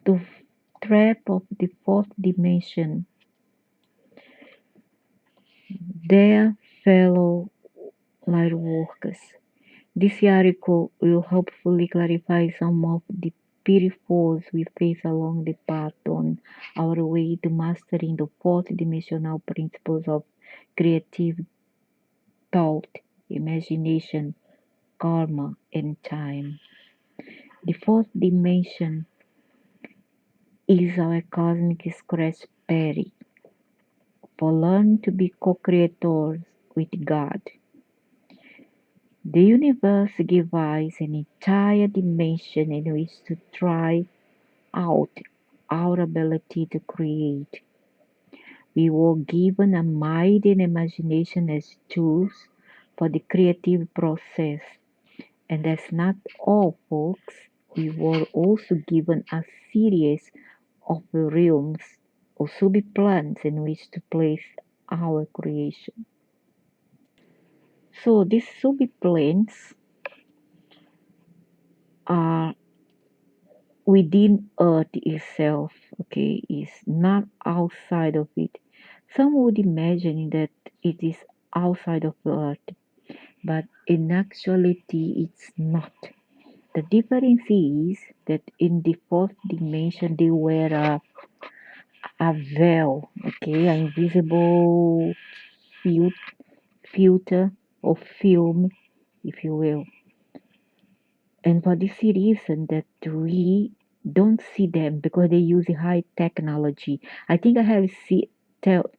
The trap of the fourth dimension. Dear fellow light workers, this article will hopefully clarify some of the pitfalls we face along the path on our way to mastering the fourth dimensional principles of creative thought, imagination, karma, and time. The fourth dimension is our cosmic scratch pad for learn to be co-creators with God. The universe gives us an entire dimension in which to try out our ability to create. We were given a mind and imagination as tools for the creative process. And that's not all, folks. We were also given a series of realms or sub-plans in which to place our creation. So these sub-planes are within Earth itself, okay, is not outside of it. Some would imagine that it is outside of Earth, but in actuality, it's not. The difference is that in the fourth dimension, they wear a veil, okay, an invisible filter or film, if you will. And for this reason that we don't see them because they use high technology. I think I have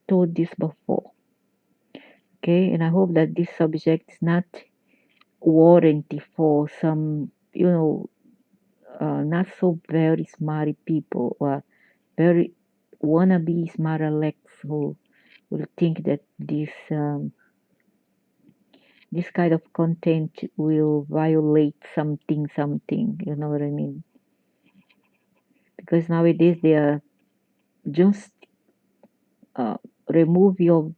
told this before. Okay, and I hope that this subject is not warranty for some, not so very smart people or very wannabe smart Alex who will think that this kind of content will violate something. You know what I mean? Because nowadays they are just uh, remove your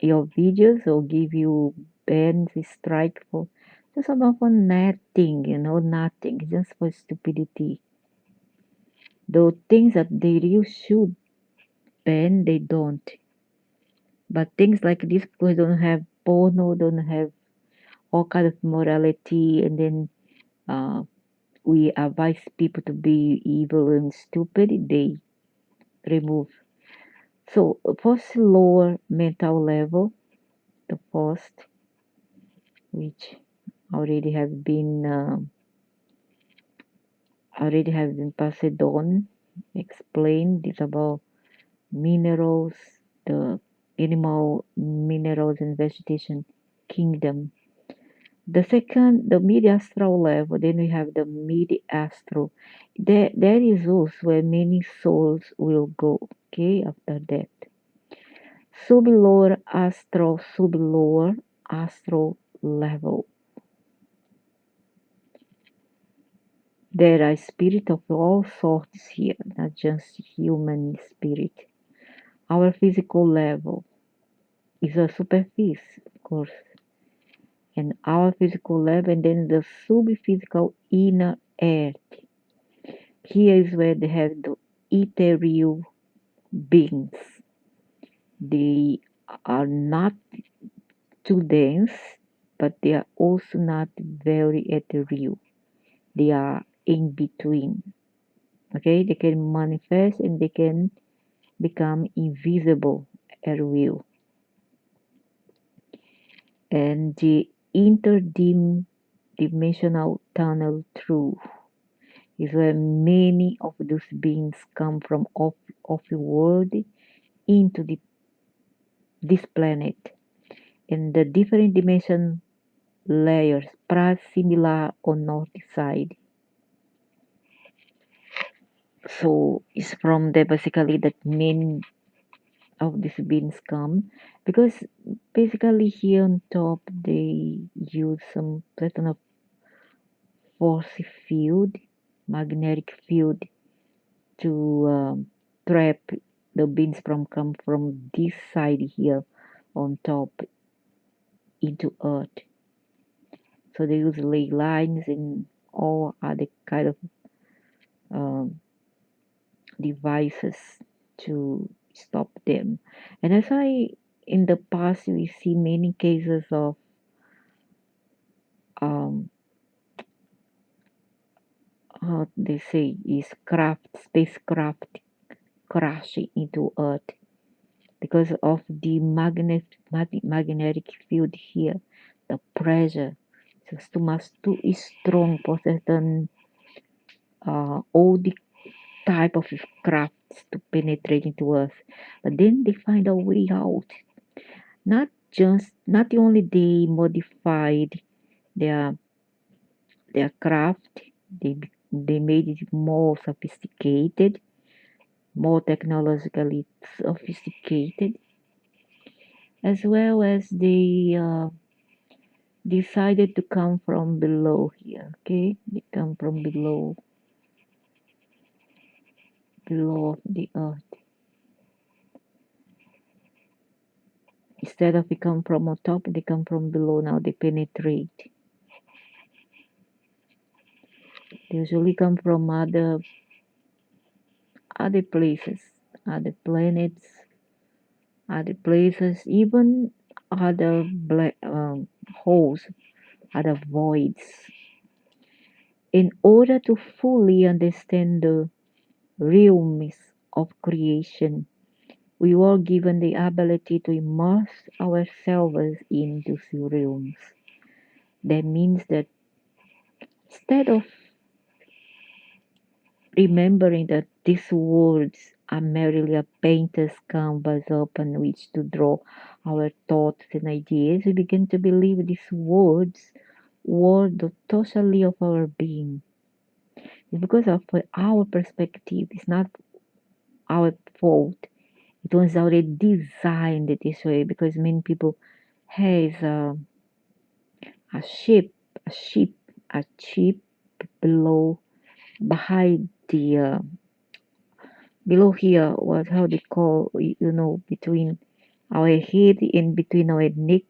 videos or give you bans, strike for just about for nothing, nothing, just for stupidity. Those things that they really should ban, they don't. But things like this, because don't have porno, don't have all kind of morality, and then uh, we advise people to be evil and stupid, they remove. So first lower mental level, the first, which already have been passed on, explained. It's about minerals, the animal minerals and vegetation kingdom. The second, the mid-astral level, then we have the mid-astral. There is also where many souls will go, okay, after that. Sub-lower astral level. There are spirits of all sorts here, not just human spirit. Our physical level is a superficie, of course, and our physical level, and then the sub-physical inner earth. Here is where they have the ethereal beings. They are not too dense, but they are also not very ethereal. They are in between. Okay, they can manifest and they can become invisible at will. And the interdimensional tunnel through is where many of those beings come from off the world into this planet. And the different dimension layers, perhaps similar on north side. So it's from there basically that many of these beings come, because basically here on top they use some pattern of force field, magnetic field to trap the beams from come from this side here on top into earth. So they use ley lines and all other kind of devices to stop them. And that's why in the past we see many cases of um, how they say is spacecraft crashing into Earth because of the magnetic field here. The pressure is too much too strong for certain all the type of crafts to penetrate into Earth. But then they find a way out. Not only they modified their their craft, they made it more sophisticated, more technologically sophisticated, as well as they decided to come from below here. Okay, they come from below the earth instead of they come from on top. They come from below. Now they penetrate. They usually come from other places, other planets, other places, even other black holes, other voids. In order to fully understand the realms of creation, we were given the ability to immerse ourselves in these realms. That means that instead of remembering that these words are merely a painter's canvas upon which to draw our thoughts and ideas, we begin to believe these words were the totality of our being. It's because of our perspective, it's not our fault. It was already designed this way because many people has a ship, a ship, a ship below behind the below here was how they call between our head and between our neck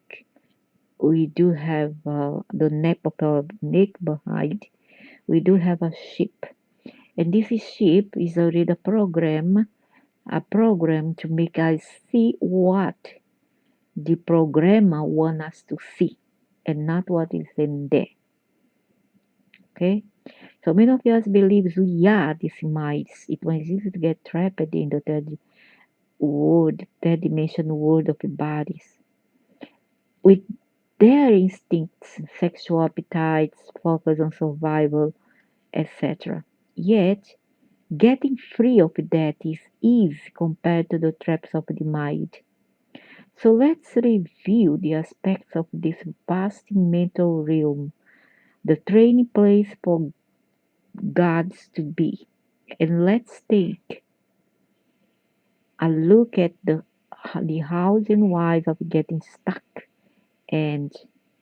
we do have the neck of our neck behind we do have a ship, and this ship is already a program to make us see what the programmer want us to see and not what is in there. Okay, so many of us believes we are these mites. It was easy to get trapped in the third dimension world of the bodies with their instincts, sexual appetites, focus on survival, etc. Yet, getting free of that is easy compared to the traps of the mind. So let's review the aspects of this vast mental realm, the training place for gods to be. And let's take a look at the hows and whys of getting stuck and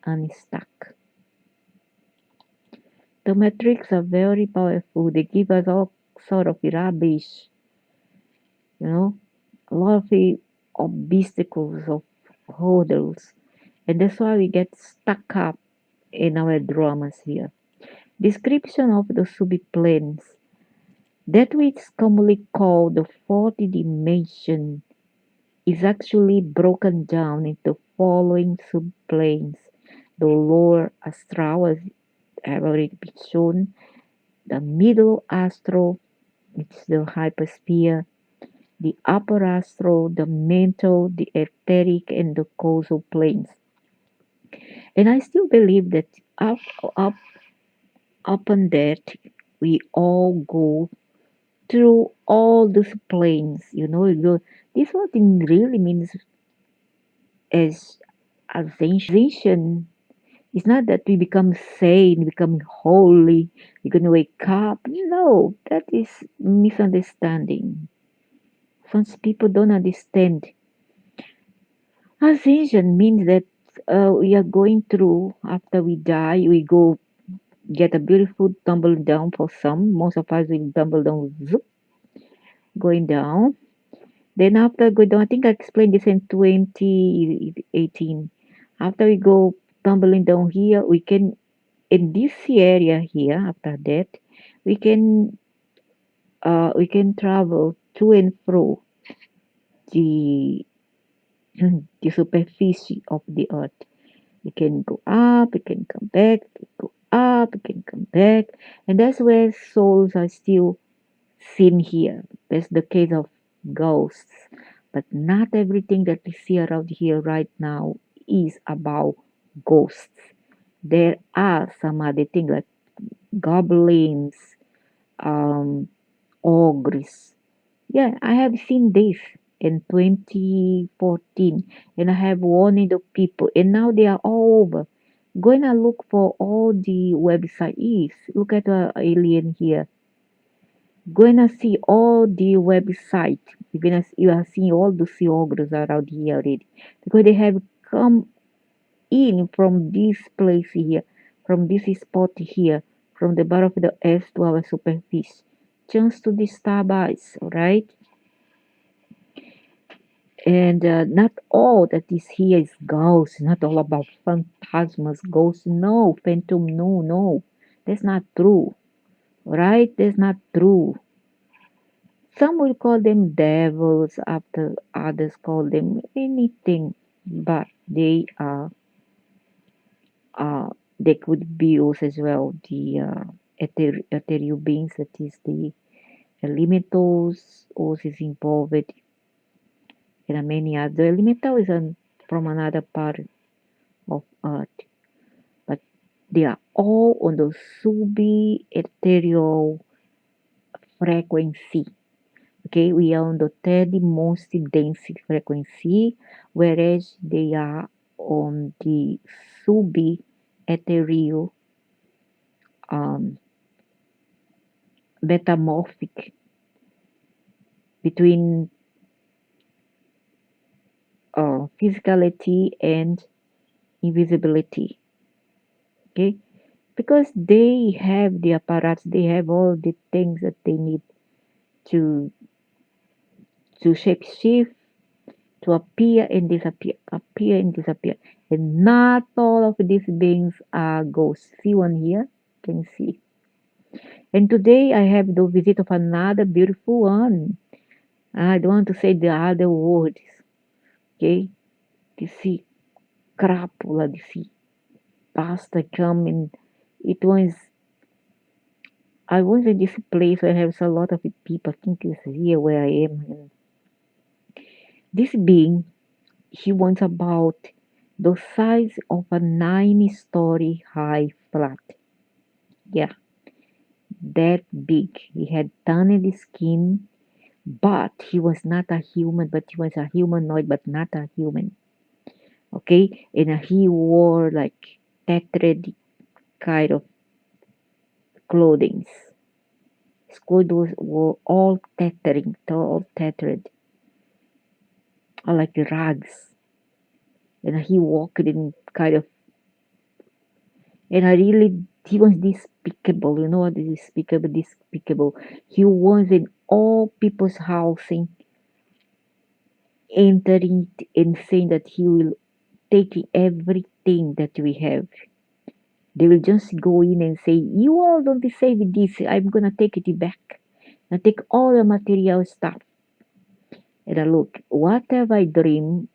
unstuck. The metrics are very powerful. They give us all sort of rubbish, you know, a lot of obstacles, of hurdles. And that's why we get stuck up in our dramas here. Description of the subplanes. That which is commonly called the fourth dimension is actually broken down into following subplanes. The lower astral, as have already been shown, the middle astral, which is the hypersphere, the upper astral, the mental, the etheric, and the causal planes. And I still believe that up, up, upon that, we all go through all these planes. This what it really means as ascension. It's not that we become sane, become holy, we're going to wake up. No, that is misunderstanding. Some people don't understand. Ascension means that we are going through, after we die, we go get a beautiful tumble down for some. Most of us will tumble down, zoop, going down. Then after go down, I think I explained this in 2018. After we go tumbling down here, we can, in this area here, after that, we can we can travel to and fro the the superficie of the earth. We can go up, we can come back, we go up, we can come back, and that's where souls are still seen here. That's the case of ghosts. But not everything that we see around here right now is about ghosts. There are some other things like goblins, um, ogres. Yeah, I have seen this in 2014 and I have warned the people and now they are all over. Going to look for all the website is. Look at the alien here. Going to see all the website. Even as you are seeing all the sea ogres around here already. Because they have come in from this place here, from this spot here, from the bottom of the earth to our superficie. Just to disturb us, alright? And not all that is here is ghosts, not all about phantasmas, ghosts. No, phantom, no, no. That's not true, right? That's not true. Some will call them devils, after others call them anything, but they could be also as well the ethereal beings, that is the elementals, also is involved, and many other. The elemental is from another part of earth, but they are all on the sub-ethereal frequency. Okay, we are on the third most dense frequency, whereas they are on the sub-ethereal um, metamorphic between physicality and invisibility. Okay, because they have the apparatus, they have all the things that they need to shapeshift, to appear and disappear. And not all of these beings are ghosts. See one here? Can you see? And today I have the visit of another beautiful one. I don't want to say the other words. Okay? You see crapula, you see pasta coming. It was I was in this place where I have a lot of people. I think it's here where I am. And this being, he wants about the size of a 9-story high flat. Yeah, that big. He had tanned skin, but he was not a human, but he was a humanoid, but not a human. Okay, and he wore like tattered kind of clothing. His clothes were all tattering, all tattered, like rags. And he walked in kind of, and I really, he was despicable. You know what is despicable? Despicable. He was in all people's housing, entering and saying that he will take everything that we have. They will just go in and say, "You all don't deserve this. I'm gonna take it back. I take all the material stuff." And I look, whatever I dream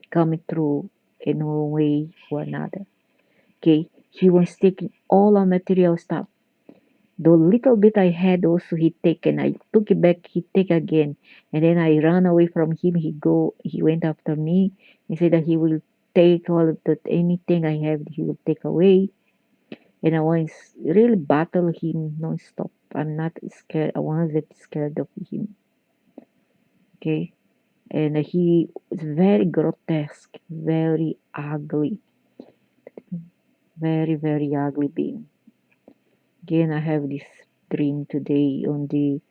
coming true in one way or another. Okay, he was taking all our material stuff. The little bit I had also he take, and I took it back, he take again. And then I ran away from him. He went after me. He said that he will take all of that, anything I have, he will take away. And I was really battle him non-stop. I'm not scared. I wasn't scared of him. Okay. And he was very grotesque, very ugly, very, very ugly being. Again, I have this dream today on the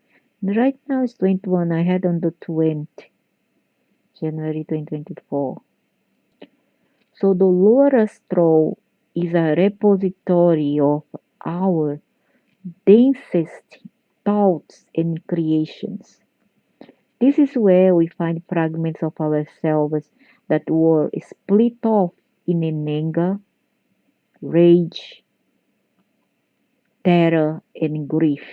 right now it's 21. I had on the 20th January 2024. So the lower astral is a repository of our densest thoughts and creations. This is where we find fragments of ourselves that were split off in an anger, rage, terror, and grief.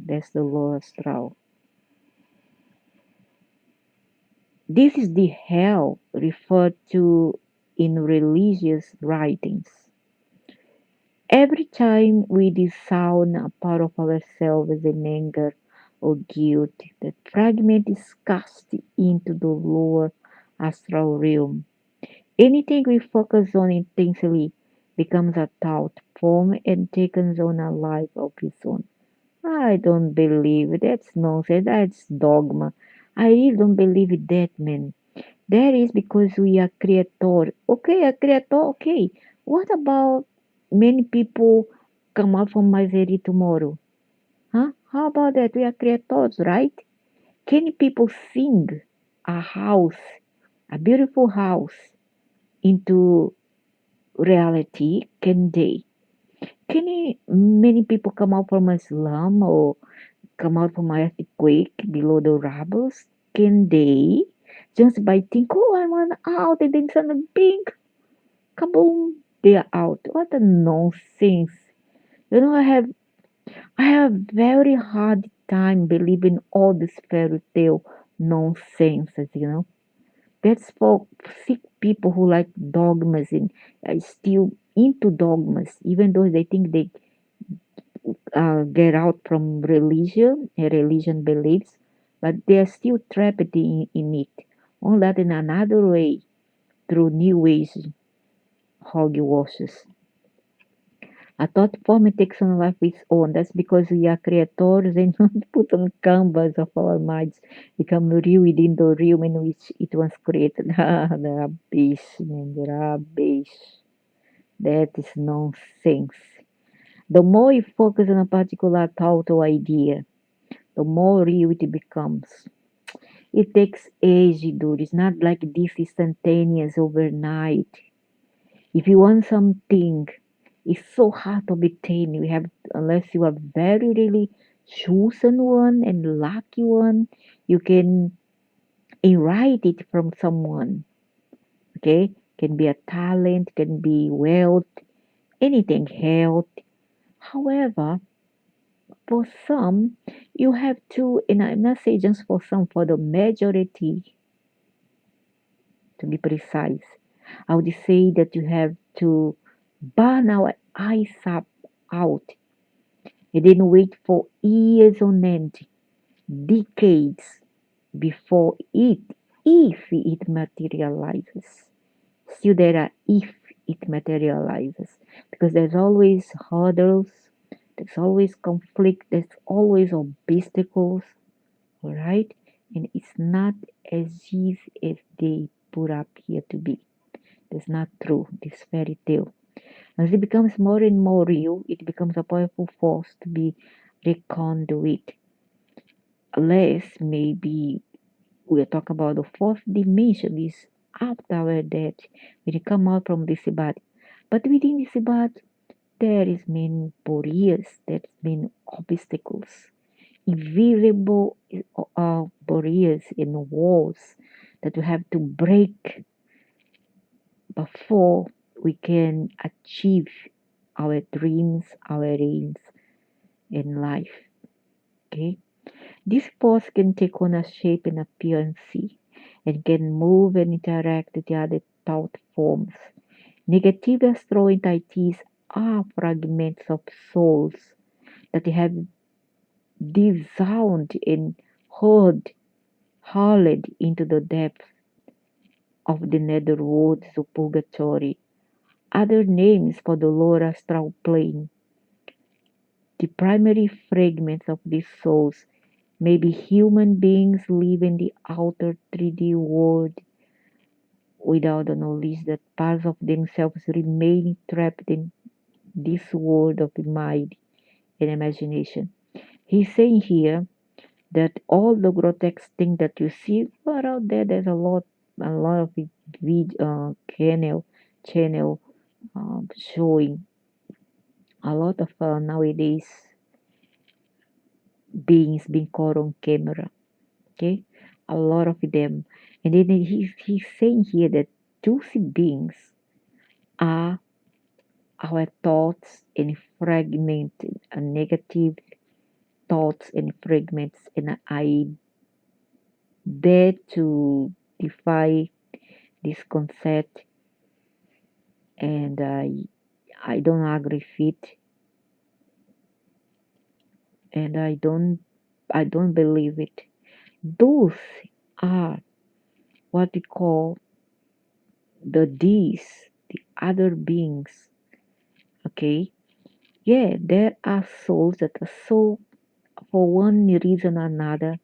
That's the lower astral. This is the hell referred to in religious writings. Every time we disown a part of ourselves in anger or guilt, that fragment is cast into the lower astral realm. Anything we focus on intensely becomes a thought form and takes on a life of its own. I don't believe it. That's nonsense. That's dogma. I really don't believe it that, man. That is because we are creator. Okay, a creator. Okay. What about many people come out from misery tomorrow? Huh? How about that? We are creators, right? Can people sing a house, a beautiful house, into reality? Can they? Many people come out from a slum or come out from an earthquake below the rubble? Can they? Just by think, oh, I want out, and then suddenly, bing, kaboom, they are out. What a nonsense! You know, I have very hard time believing all this fairy tale nonsense. That's for sick people who like dogmas and are still into dogmas, even though they think they get out from religion beliefs, but they are still trapped in it. On that in another way, through new ways, hogwashes. A thought form takes on life its own. That's because we are creators and not put on canvas of our minds, become real within the realm in which it was created. The rubbish, man, the rubbish. That is nonsense. The more you focus on a particular thought or idea, the more real it becomes. It takes age, dude. It's not like this instantaneous overnight. If you want something, it's so hard to obtain. You have unless you are very really chosen one and lucky one, you can inherit it from someone. Okay, can be a talent, can be wealth, anything, health. However, for some, you have to, and I'm not saying just for some, for the majority, to be precise, I would say that you have to burn our eyes up out and then wait for years on end, decades before if it materializes. Still, there are if it materializes because there's always hurdles, there's always conflict, there's always obstacles, all right? And it's not as easy as they put up here to be. That's not true, this fairy tale. As it becomes more and more real, it becomes a powerful force to be reckoned with. Unless maybe we'll talk about the fourth dimension is after our death, when you come out from this body. But within this body, there is many barriers, there's many obstacles, invisible barriers and walls that we have to break before we can achieve our dreams, our aims in life. Okay, this force can take on a shape and appearance and can move and interact with the other thought forms. Negative astral entities are fragments of souls that have dissolved and hurled into the depths of the netherworld or purgatory. Other names for the lower astral plane. The primary fragments of these souls may be human beings living in the outer 3D world without the knowledge that parts of themselves remain trapped in this world of mind and imagination. He's saying here that all the grotesque things that you see are out there. There's a lot of channel showing a lot of nowadays beings being caught on camera. Okay, a lot of them, and then he's saying here that those beings are our thoughts and fragmented and negative thoughts and fragments, and I dare to defy this concept, and I don't agree with it, and I don't believe it. Those are what we call the D's, the other beings. Okay, yeah, there are souls that are so, for one reason or another,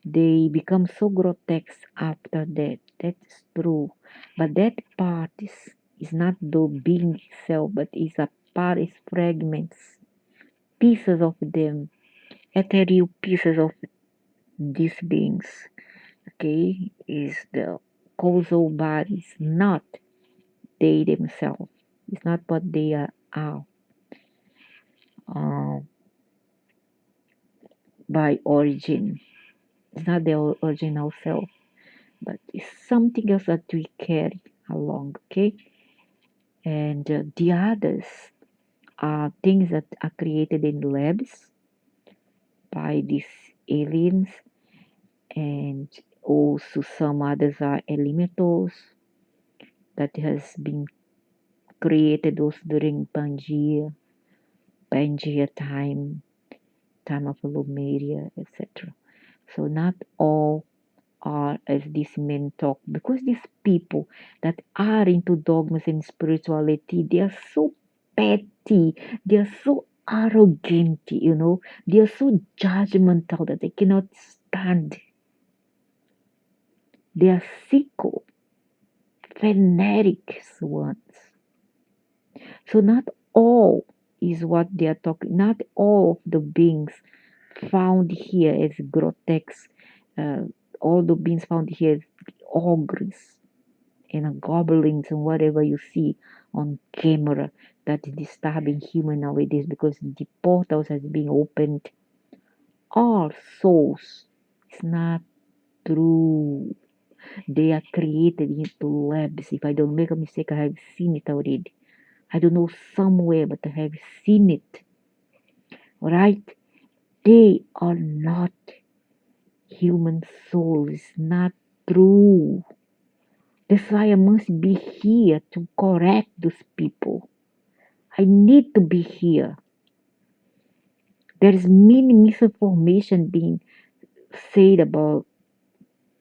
they become so grotesque after that. That's true. But that part is not the being itself, but is a part, is fragments, pieces of them, ethereal pieces of these beings. Okay, is the causal bodies, not they themselves. It's not what they are uh, by origin. It's not their original self, but it's something else that we carry along. Okay, and the others are things that are created in labs by these aliens, and also some others are elementals that has been created also during Pangea time, time of Lumeria, etc. So not all are as these men talk, because these people that are into dogmas and spirituality, they are so petty, they are so arrogant, they are so judgmental that they cannot stand. They are sicko, fanatics ones. So not all is what they are talking. Not all of the beings found here as grotesque. Uh, all the beings found here as ogres and goblins and whatever you see on camera that is disturbing human nowadays, because the portals has been opened. All souls. It's not true. They are created into labs. If I don't make a mistake, I have seen it already. I don't know somewhere, but I have seen it. Right? They are not human souls. It's not true. That's why I must be here to correct those people. I need to be here. There is many misinformation being said about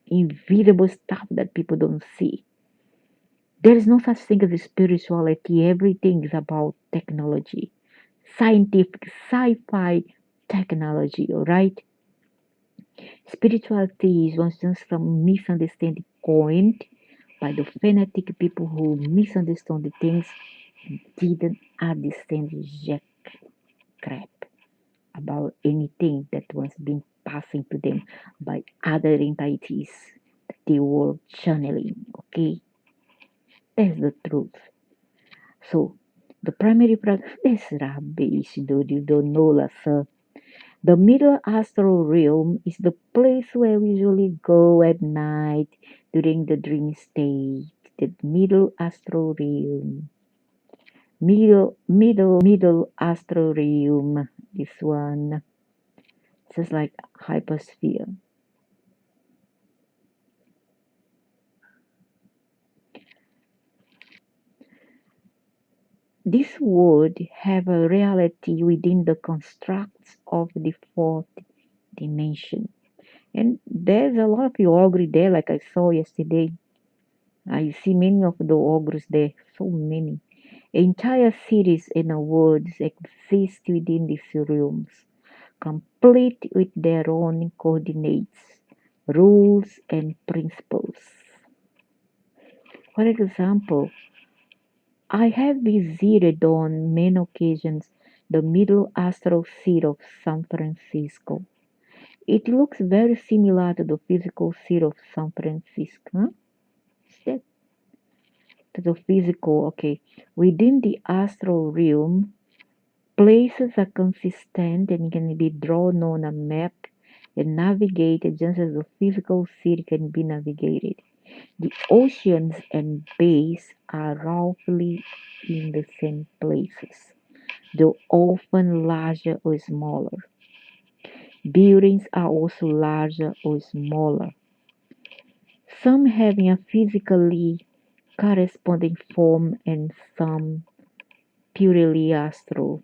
invisible stuff that people don't see. There is no such thing as spirituality. Everything is about technology, scientific, sci-fi technology. All right. Spirituality is once just some misunderstanding coined by the fanatic people who misunderstood the things, didn't understand jack crap about anything that was being passing to them by other entities that they were channeling. Okay, that's the truth. So the primary practice is rubbish, dude. You don't know, lah, sir. The middle astral realm is the place where we usually go at night during the dream state. The middle astral realm. Middle astral realm. This one. Just like hypersphere. This would have a reality within the constructs of the fourth dimension. And there's a lot of ogre there, like I saw yesterday. I see many of the ogres there, so many. Entire cities and worlds exist within these realms, complete with their own coordinates, rules, and principles. For example, I have visited on many occasions the middle astral city of San Francisco. It looks very similar to the physical city of San Francisco. Huh? Is that to the physical? Okay. Within the astral realm, places are consistent and can be drawn on a map and navigated just as the physical city can be navigated. The oceans and bays are roughly in the same places, though often larger or smaller. Buildings are also larger or smaller, some having a physically corresponding form and some purely astral.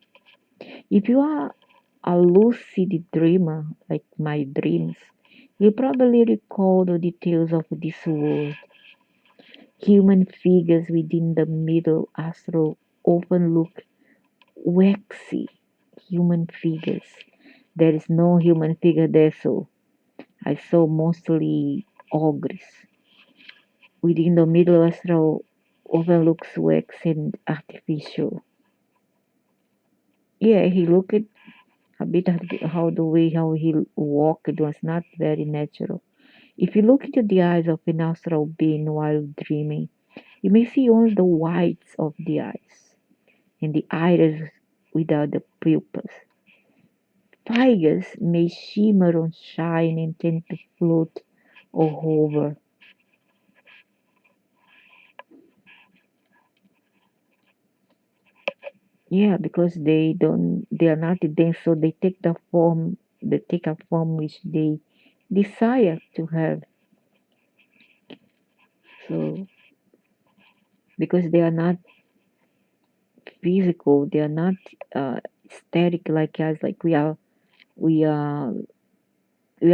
If you are a lucid dreamer, like my dreams, you probably recall the details of this world. Human figures within the middle astral often look waxy. Human figures. There is no human figure there, so I saw mostly ogres. Within the middle astral often looks waxy and artificial. Yeah, he looked a bit how the way how he walked was not very natural. If you look into the eyes of an astral being while dreaming, you may see only the whites of the eyes and the iris without the pupils. Figures may shimmer or shine and tend to float or hover. Yeah, because they are not dense, so they take a form which they desire to have. So because they are not physical, they are not static like us. Like we are, we are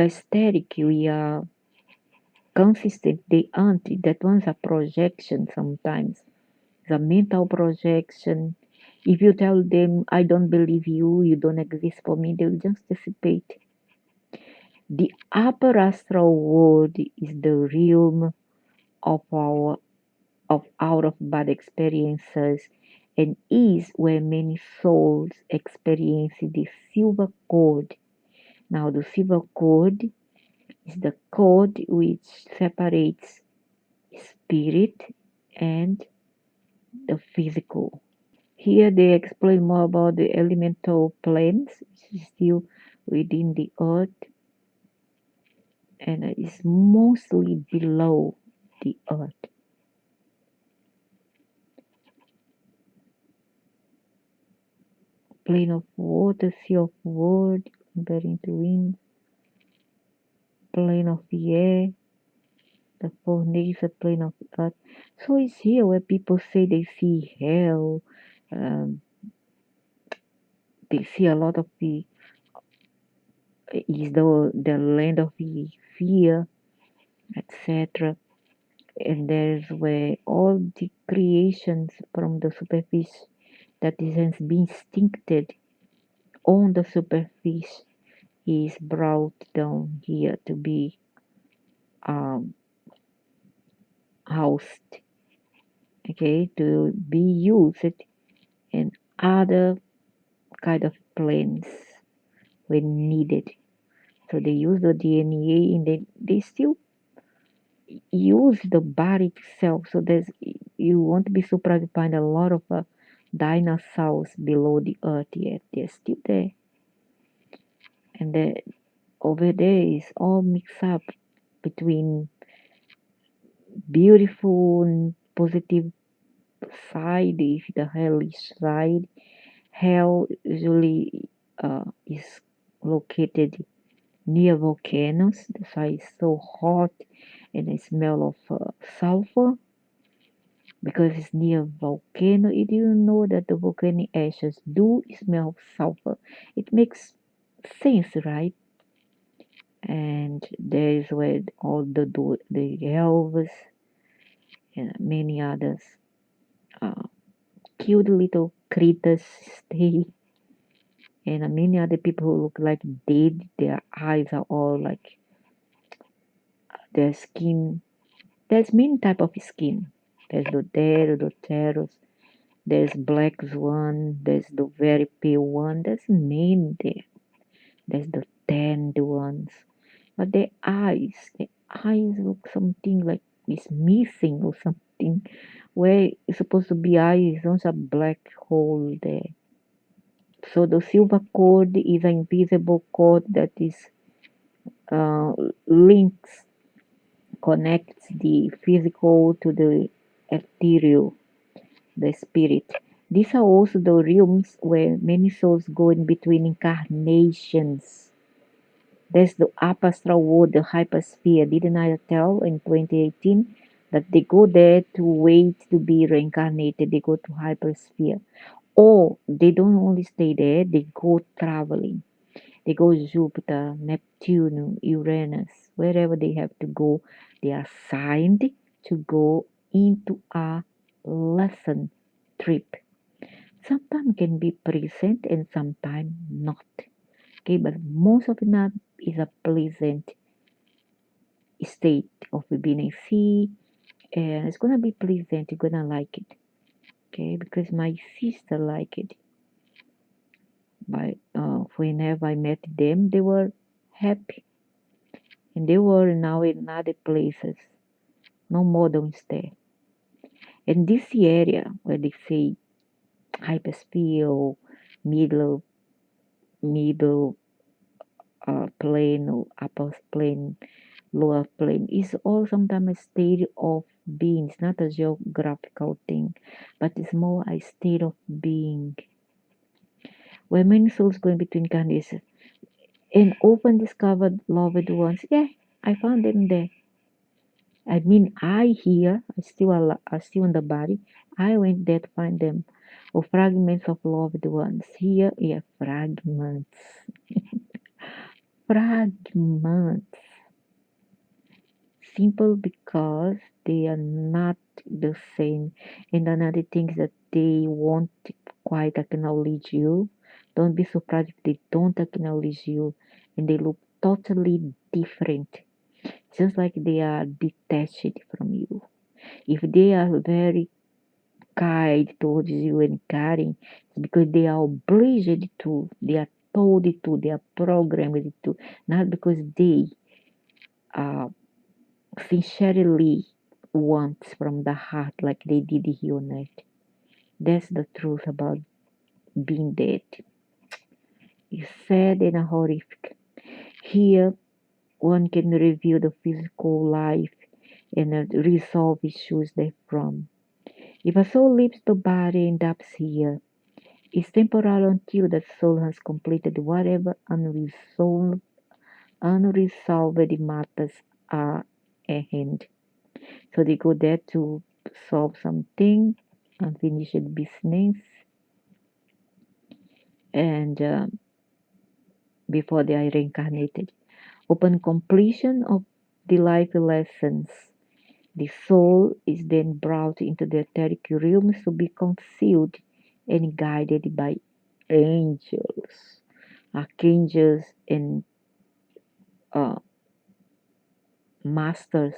static. We are consistent. They aren't. That one's a projection sometimes. It's a mental projection. If you tell them, I don't believe you, you don't exist for me, they'll just dissipate. The upper astral world is the realm of our of out of body experiences and is where many souls experience the silver code. Now the silver code is the code which separates spirit and the physical. Here they explain more about the elemental planes, which is still within the earth and is mostly below the earth. Plane of water, sea of wood, comparing to wind, plane of the air, the furnace, a plane of earth. So it's here where people say they see hell, um, they see a lot of the is the land of the fear, etc. And there's where all the creations from the superficie that has been instincted on the superficie is brought down here to be um, housed, okay, to be used in other kind of planes when needed. So they use the DNA and they still use the body itself. So there's you won't be surprised to find a lot of dinosaurs below the earth yet. They're still there, and over there is all mixed up between beautiful and positive side, if the hellish side. Hell usually is located near volcanoes. That's why it's so hot and the smell of sulfur because it's near volcano. You didn't know that the volcanic ashes do smell of sulfur. It makes sense, right? And there is where all the elves and many others uh, cute little critters stay, and many other people who look like dead. Their eyes are all like their skin. There's many type of skin. There's the dead, the terrors. There's black one. There's the very pale one. There's many there. There's the tanned ones. But the eyes look something like it's missing or something. Where it's supposed to be eyes, there's a black hole there. So the silver cord is an invisible cord that is uh, links, connects the physical to the ethereal, the spirit. These are also the realms where many souls go in between incarnations. There's the upper astral world, the hypersphere. Didn't I tell in 2018 that they go there to wait to be reincarnated? They go to hypersphere. Or they don't only stay there, they go traveling. They go Jupiter, Neptune, Uranus, wherever they have to go. They are assigned to go into a lesson trip. Sometimes can be present and sometimes not. Okay, but most of the time is a pleasant state of being sea, and it's gonna be pleasant. You're gonna like it. Okay, because my sister liked it. But whenever I met them, they were happy, and they were now in other places. No more don't stay. And this area where they say hypersphere or middle middle plane or upper plane, lower plane is all sometimes a state of being. It's not a geographical thing, but it's more a state of being. Where many souls going between conditions and often discovered loved ones. Yeah, I found them there. I mean, I here, I still in the body. I went there to find them. Or fragments of loved ones. Here, yeah, fragments. Fragments. Simple because they are not the same. And another thing is that they won't quite acknowledge you. Don't be surprised if they don't acknowledge you and they look totally different. Just like they are detached from you. If they are very kind towards you and caring, it's because they are obliged to, they are told to, they are programmed to, not because they uh, sincerely want from the heart like they did here on earth. That's the truth about being dead. It's sad and horrific. Here, one can review the physical life and resolve issues therefrom. If a soul leaves the body and dies here, it's temporal until that soul has completed whatever unresolved matters are at hand. So they go there to solve something, unfinished business, and before they are reincarnated. Upon completion of the life lessons, the soul is then brought into the etheric realms to be concealed and guided by angels, archangels, and uh, masters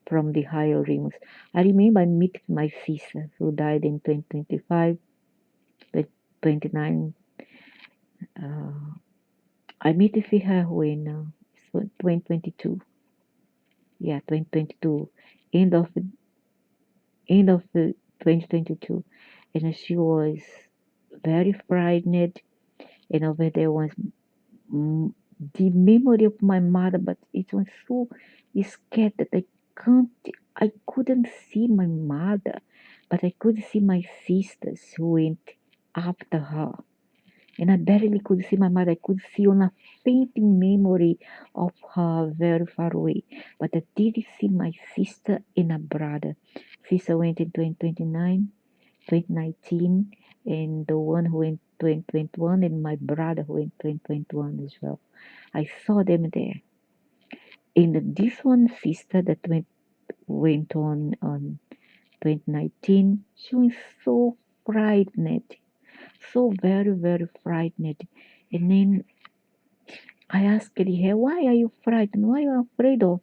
from the higher realms. I remember I met my sister who died in 2025, 29. I met with her when 2022. Yeah, 2022. End of end of the 2022, and she was very frightened. And over there was mm, the memory of my mother, but it was so scared that can't, I couldn't see my mother, but I could see my sisters who went after her. And I barely could see my mother. I could see on a faint memory of her very far away. But I did see my sister and a brother. Sister went in 2019, and the one who went 2021, and my brother who went 2021 as well. I saw them there. And this one sister that went on 2019, she was so frightened, so very, very frightened. And then I asked her, why are you frightened? Why are you afraid of?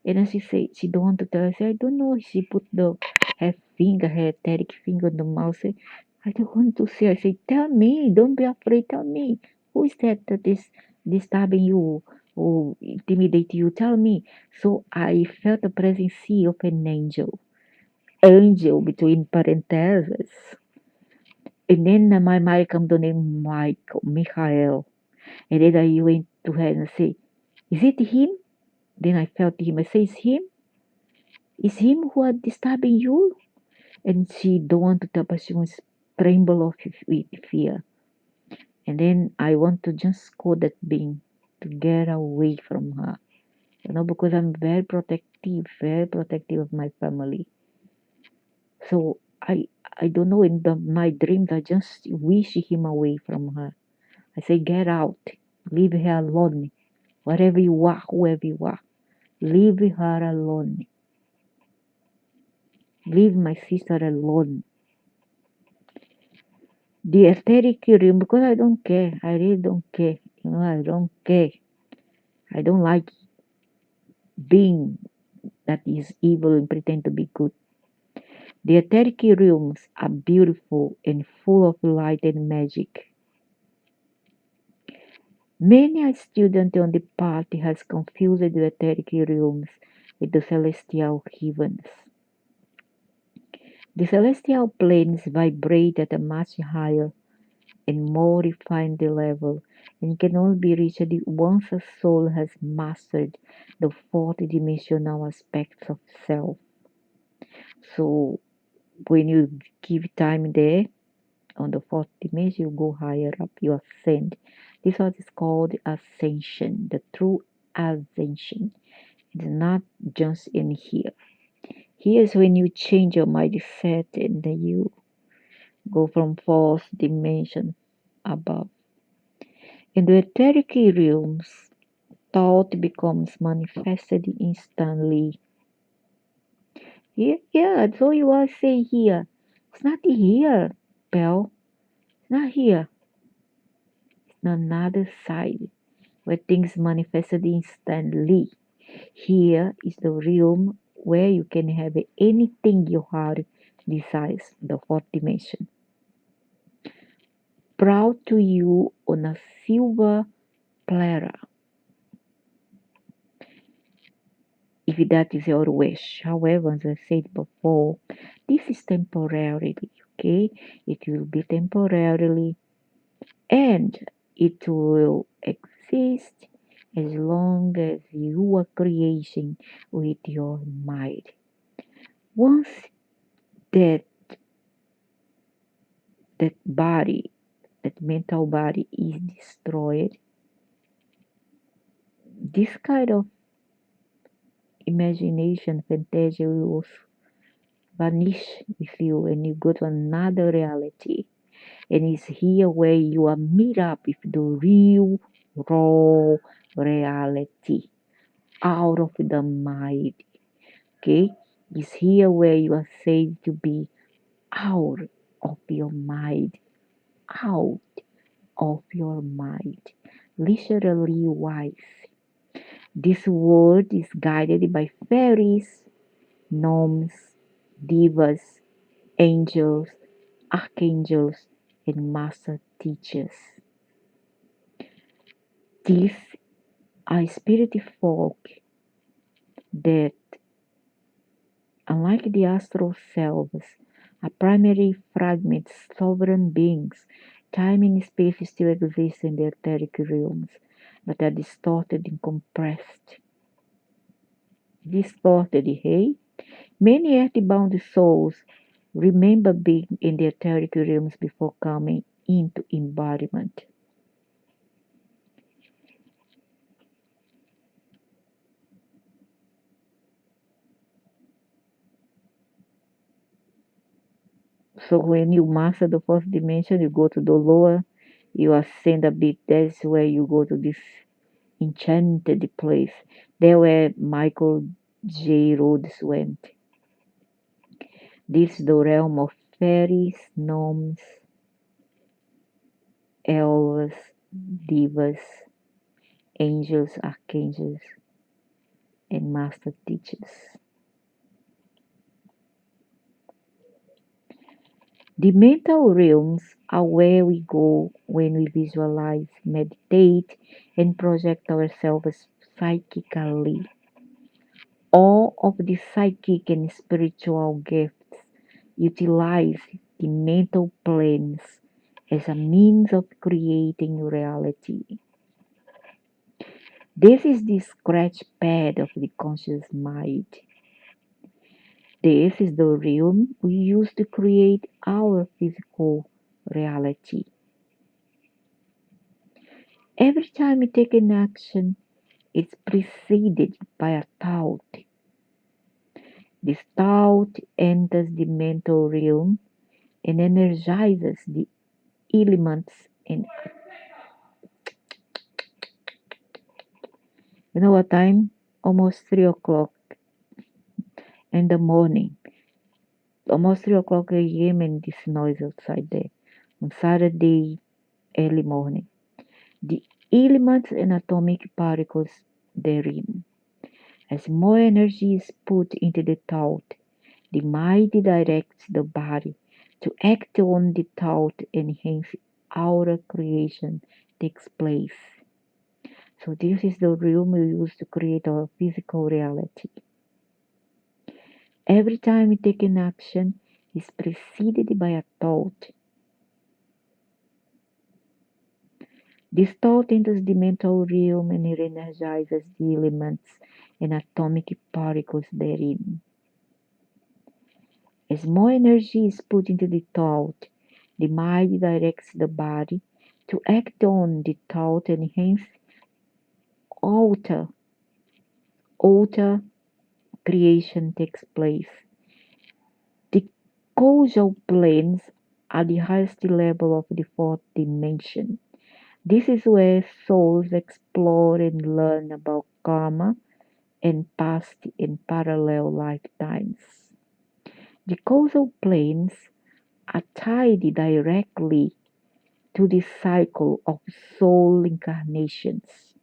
And then she said, she don't want to tell. I said, I don't know. She put her finger, her etheric finger on the mouth. Say, I don't want to say. I said, tell me. Don't be afraid. Tell me. Who is that is disturbing you or intimidate you? Tell me. So I felt the presence of an angel. Angel between parentheses. And then my mind come to name Michael. And then I went to her and say, is it him? Then I felt him. I say, is him? Is him who are disturbing you? And she don't want to tell, but she was tremble of with fear. And then I want to just scold that being. to get away from her. Because I'm very protective of my family. So I don't know, in my dreams, I just wish him away from her. I say, get out, leave her alone, wherever you are, whoever you are, leave her alone, leave my sister alone. The etheric realm, because I don't care, I really don't care, I don't care. I don't like being that is evil and pretend to be good. The etheric realms are beautiful and full of light and magic. Many a student on the party has confused the etheric realms with the celestial heavens. The celestial planes vibrate at a much higher and more refined level and can only be reached once a soul has mastered the fourth dimensional aspects of self. So when you give time there on the fourth dimension, you go higher up, you ascend. This is what is called ascension, the true ascension. It's not just in here. Here's when you change your mindset and then you go from fourth dimension above. In the etheric realms, thought becomes manifested instantly. Yeah, that's all you are saying here. It's not here, Belle. It's not here. It's another side where things manifested instantly. Here is the realm where you can have anything your heart desires, the fourth dimension. Brought to you on a silver platter, if that is your wish. However, as I said before, this is temporarily, okay? It will be temporarily and it will exist as long as you are creating with your mind. Once that body, that mental body is destroyed, this kind of imagination, fantasia will vanish with you and you go to another reality. And it's here where you are meet up with the real, raw reality out of the mind. Okay? It's here where you are said to be out of your mind. Out of your mind. Literally wise. This world is guided by fairies, gnomes, divas, angels, archangels, and master teachers. These are spirit folk that, unlike the astral selves, are primary fragments, sovereign beings. Time and space still exist in the etheric realms, but are distorted and compressed. Distorted, hey? Many earthbound souls remember being in the etheric realms before coming into embodiment. So when you master the fourth dimension, you go to the lower, you ascend a bit. That's where you go to this enchanted place. There where Michael J. Rhodes went. This is the realm of fairies, gnomes, elves, divas, angels, archangels, and master teachers. The mental realms are where we go when we visualize, meditate, and project ourselves psychically. All of the psychic and spiritual gifts utilize the mental planes as a means of creating reality. This is the scratch pad of the conscious mind. This is the realm we use to create our physical reality. Every time we take an action, it's preceded by a thought. This thought enters the mental realm and energizes the elements in. You know what time? Almost 3 o'clock in the morning. Almost 3 o'clock a.m. and this noise outside there. On Saturday early morning. The elements and atomic particles therein. As more energy is put into the thought, the mind directs the body to act on the thought and hence outer creation takes place. So this is the realm we use to create our physical reality. Every time we take an action is preceded by a thought. This thought enters the mental realm and it energizes the elements and atomic particles therein. As more energy is put into the thought, the mind directs the body to act on the thought and hence alter creation takes place. The causal planes are the highest level of the fourth dimension. This is where souls explore and learn about karma and past and parallel lifetimes. The causal planes are tied directly to the cycle of soul incarnations.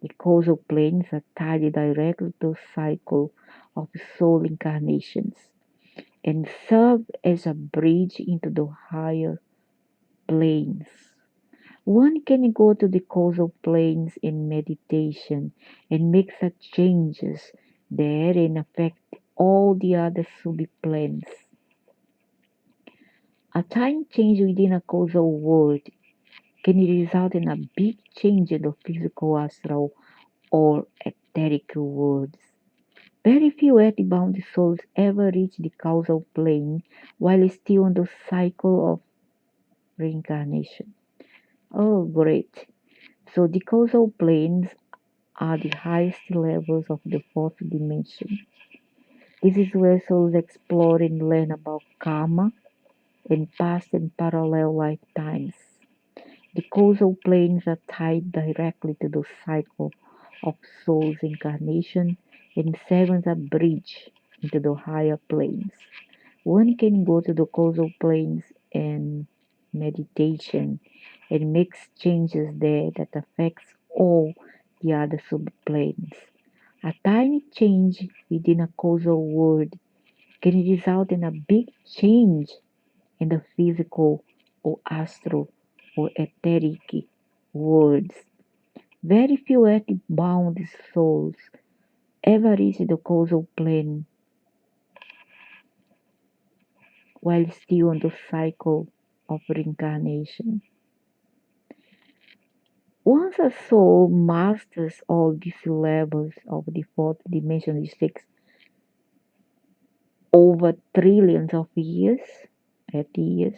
The causal planes are tied directly to the cycle of soul incarnations and serve as a bridge into the higher planes. One can go to the causal planes in meditation and make such changes there and affect all the other sub-planes. A tiny change within a causal world can result in a big change in the physical, astral, or etheric worlds. Very few earth-bound souls ever reach the causal plane while still on the cycle of reincarnation. Oh, great. So the causal planes are the highest levels of the fourth dimension. This is where souls explore and learn about karma and past and parallel lifetimes. The causal planes are tied directly to the cycle of soul's incarnation and serve as a bridge into the higher planes. One can go to the causal planes and meditation and makes changes there that affects all the other subplanes. A tiny change within a causal world can result in a big change in the physical or astral or etheric worlds. Very few earth-bound souls ever reach the causal plane while still on the cycle of reincarnation. Once a soul masters all these levels of the fourth dimension, it takes over trillions of years, 80 years,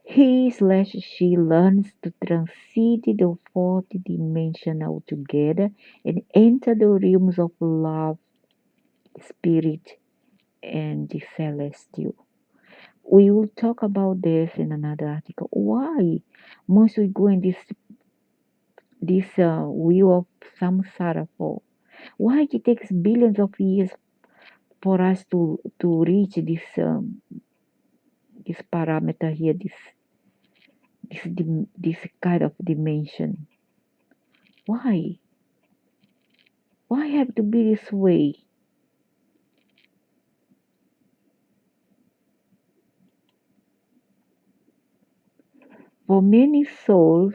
he/she learns to transcend the fourth dimension altogether and enter the realms of love, spirit, and the celestial. We will talk about this in another article. Why must we go in this wheel of samsara for? Why it takes billions of years for us to reach this parameter here, this kind of dimension? Why? Why have to be this way? For many souls,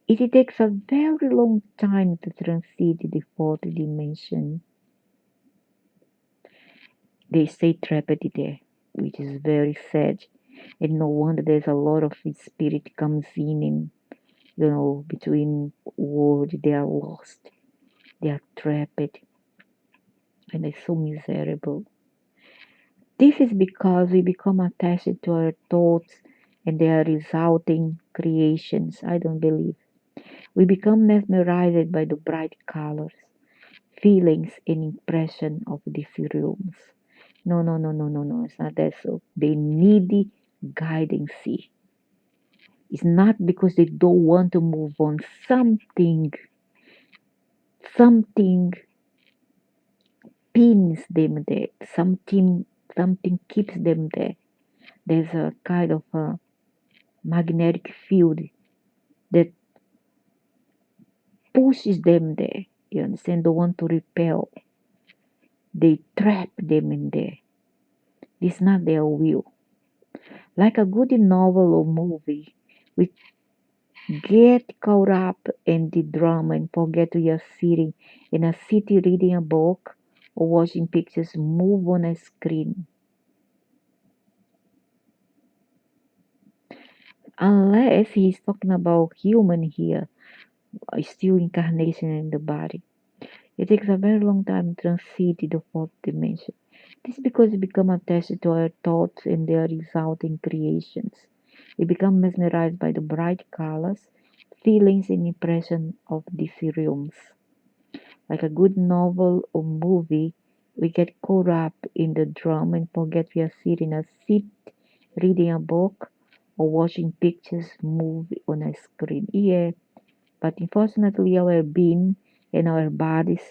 it takes a very long time to transcend the fourth dimension. They stay trapped there, which is very sad. And no wonder there's a lot of spirit comes in and between world they are lost. They are trapped and they're so miserable. This is because we become attached to our thoughts and their resulting creations. I don't believe. We become mesmerized by the bright colors, feelings, and impression of these rooms. No, no, no, no, no, no. It's not that so. They need the guiding sea. It's not because they don't want to move on. Something pins them there. Something keeps them there. There's a kind of a magnetic field that pushes them there. You understand? Don't want to repel. They trap them in there. It's not their will. Like a good novel or movie, we get caught up in the drama and forget we are sitting in a city reading a book or watching pictures move on a screen. Unless he's talking about human here, still incarnation in the body. It takes a very long time to transit to the fourth dimension. This is because we become attached to our thoughts and their resulting creations. We become mesmerized by the bright colors, feelings, and impression of these realms. Like a good novel or movie, we get caught up in the drama and forget we are sitting in a seat, reading a book, or watching pictures move on a screen. Yeah, but unfortunately, our being and our bodies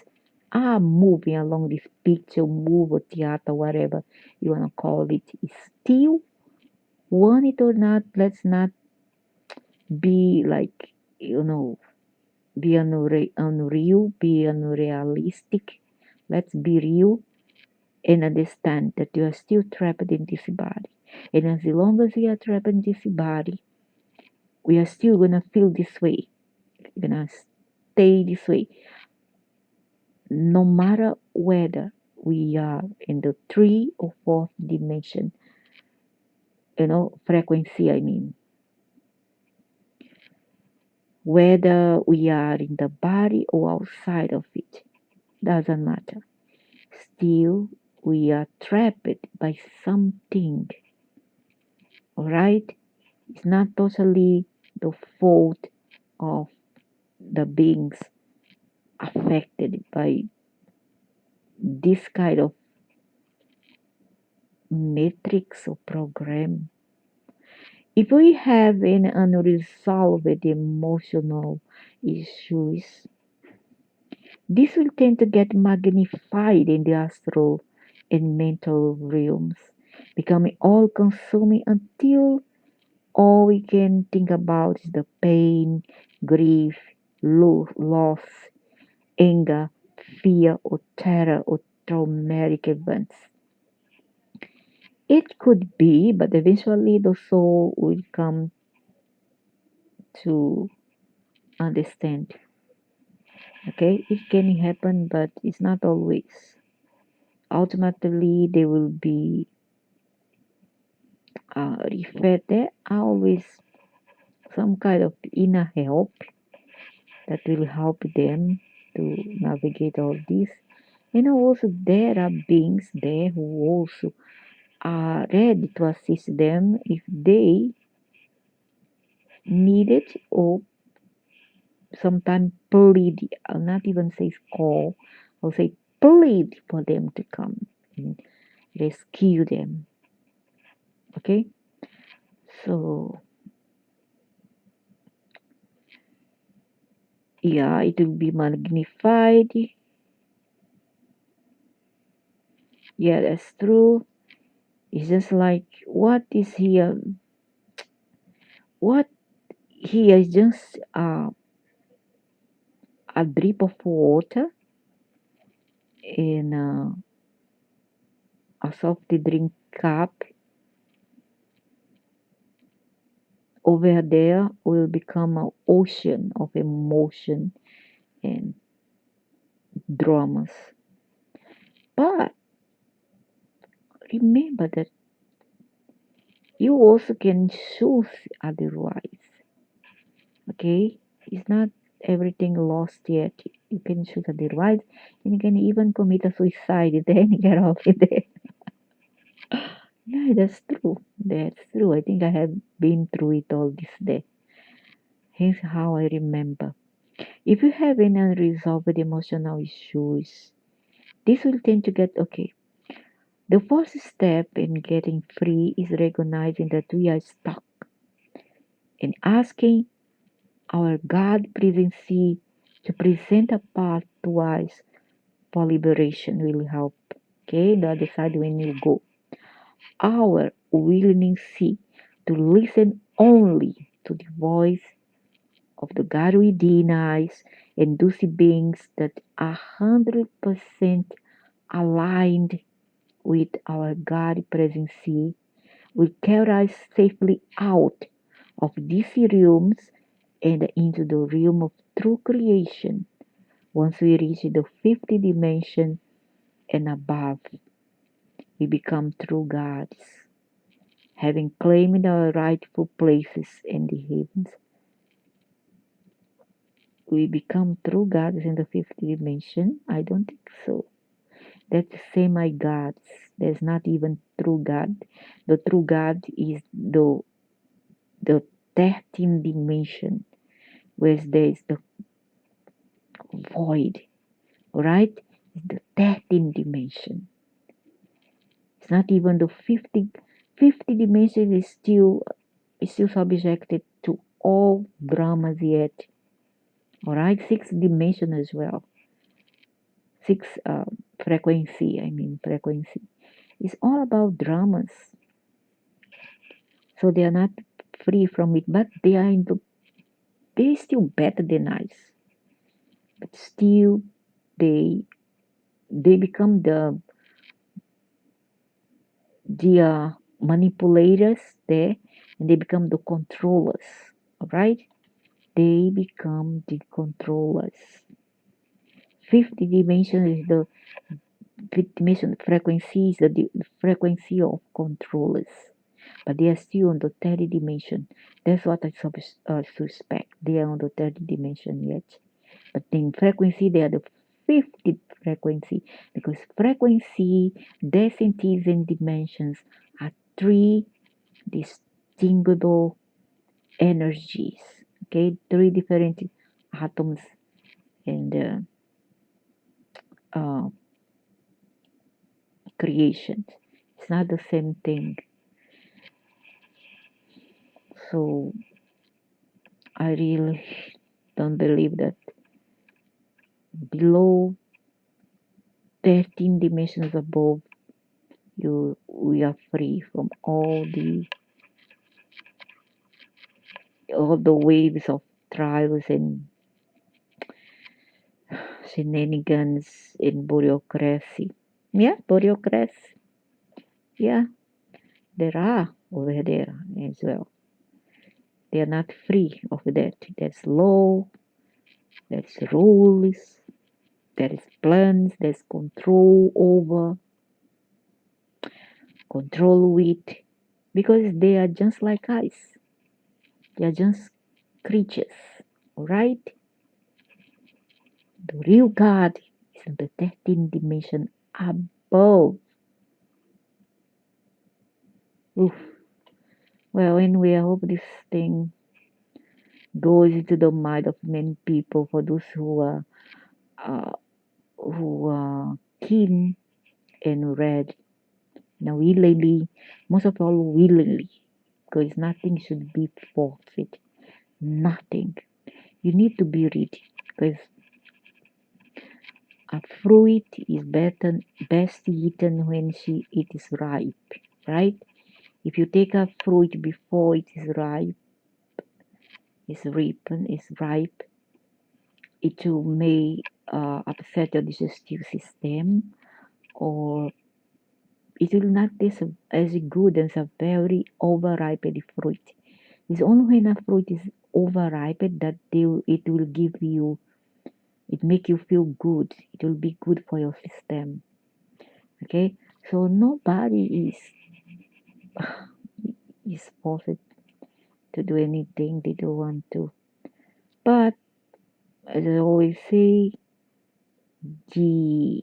are moving along this picture, move or theater, whatever you want to call it. It's still, want it or not, let's not be like, be unreal, be unrealistic. Let's be real and understand that you are still trapped in this body. And as long as we are trapped in this body, we are still gonna feel this way. We're gonna stay this way. No matter whether we are in the three or fourth dimension, frequency, I mean, whether we are in the body or outside of it, doesn't matter. Still, we are trapped by something, all right? It's not totally the fault of the beings affected by this kind of matrix or program. If we have any unresolved emotional issues, this will tend to get magnified in the astral and mental realms, becoming all consuming until all we can think about is the pain, grief, loss, anger, fear, or terror, or traumatic events. It could be, but eventually the soul will come to understand. Okay, it can happen, but it's not always. Ultimately, they will be referred. There are always some kind of inner help that will help them to navigate all this. Also there are beings there who also are ready to assist them if they need it, or sometimes plead. I'll not even say call, I'll say plead for them to come and rescue them. Okay, so yeah, it will be magnified. Yeah, that's true. It's just like what is here. What here is just a drip of water in a soft drink cup. Over there will become an ocean of emotion and dramas. But remember that you also can choose otherwise. Okay? It's not everything lost yet. You can choose otherwise, and you can even commit a suicide then get off it there. Yeah, that's true. That's true. I think I have been through it all this day. Here's how I remember. If you have any unresolved emotional issues, this will tend to get okay. The first step in getting free is recognizing that we are stuck and asking our God presency to present a path to us for liberation will help. Okay, the other side when you go. Our willingness to listen only to the voice of the God within us and those beings that are 100% aligned with our God presence will carry us safely out of these realms and into the realm of true creation. Once we reach the fifth dimension and above, we become true gods, having claimed our rightful places in the heavens. We become true gods in the fifth dimension? I don't think so. That's semi gods. There's not even true God. The true God is the 13th dimension, where there is the void, right? It's the 13th dimension. It's not even the 50 dimension is still subjected to all dramas yet. All right, sixth dimension as well. Six frequency. I mean frequency. It's all about dramas. So they are not free from it, but they're still better than us. But still, they they become the manipulators there, and they become the controllers. All right, they become the controllers. Fifth dimension is the fifth dimension frequency is the frequency of controllers, but they are still on the third dimension. That's what I suspect. They are on the third dimension yet, but in frequency they are the fifth frequency, because frequency, densities, and dimensions are three distinguishable energies. Okay, three different atoms and uh, creations. It's not the same thing. So I really don't believe that below 13 dimensions above you we are free from all the waves of trials and shenanigans in bureaucracy. Yeah, bureaucracy. Yeah, there are over there as well. They are not free of that. There's law, there's rules, there is plans, there's control with, because they are just like us. They are just creatures, right? The real God is in the 13th dimension above. Oof. Well, anyway, I hope this thing goes into the mind of many people, for those uh, who are keen and read. Now, willingly, most of all, willingly, because nothing should be forfeit. Nothing. You need to be ready, because a fruit is best eaten when it is ripe, right? If you take a fruit before it is ripe, it may upset your digestive system, or it will not taste as good as a very overripe fruit. It's only when a fruit is overripe that it will make you feel good. It will be good for your system. Okay, so nobody is forced to do anything they don't want to. But as I always say, the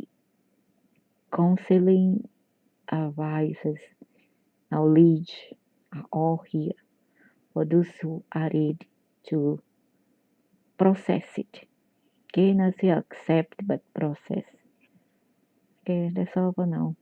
counseling advices knowledge are all here for those who are ready to process it. Okay, not say accept, but process. Okay, that's all for now.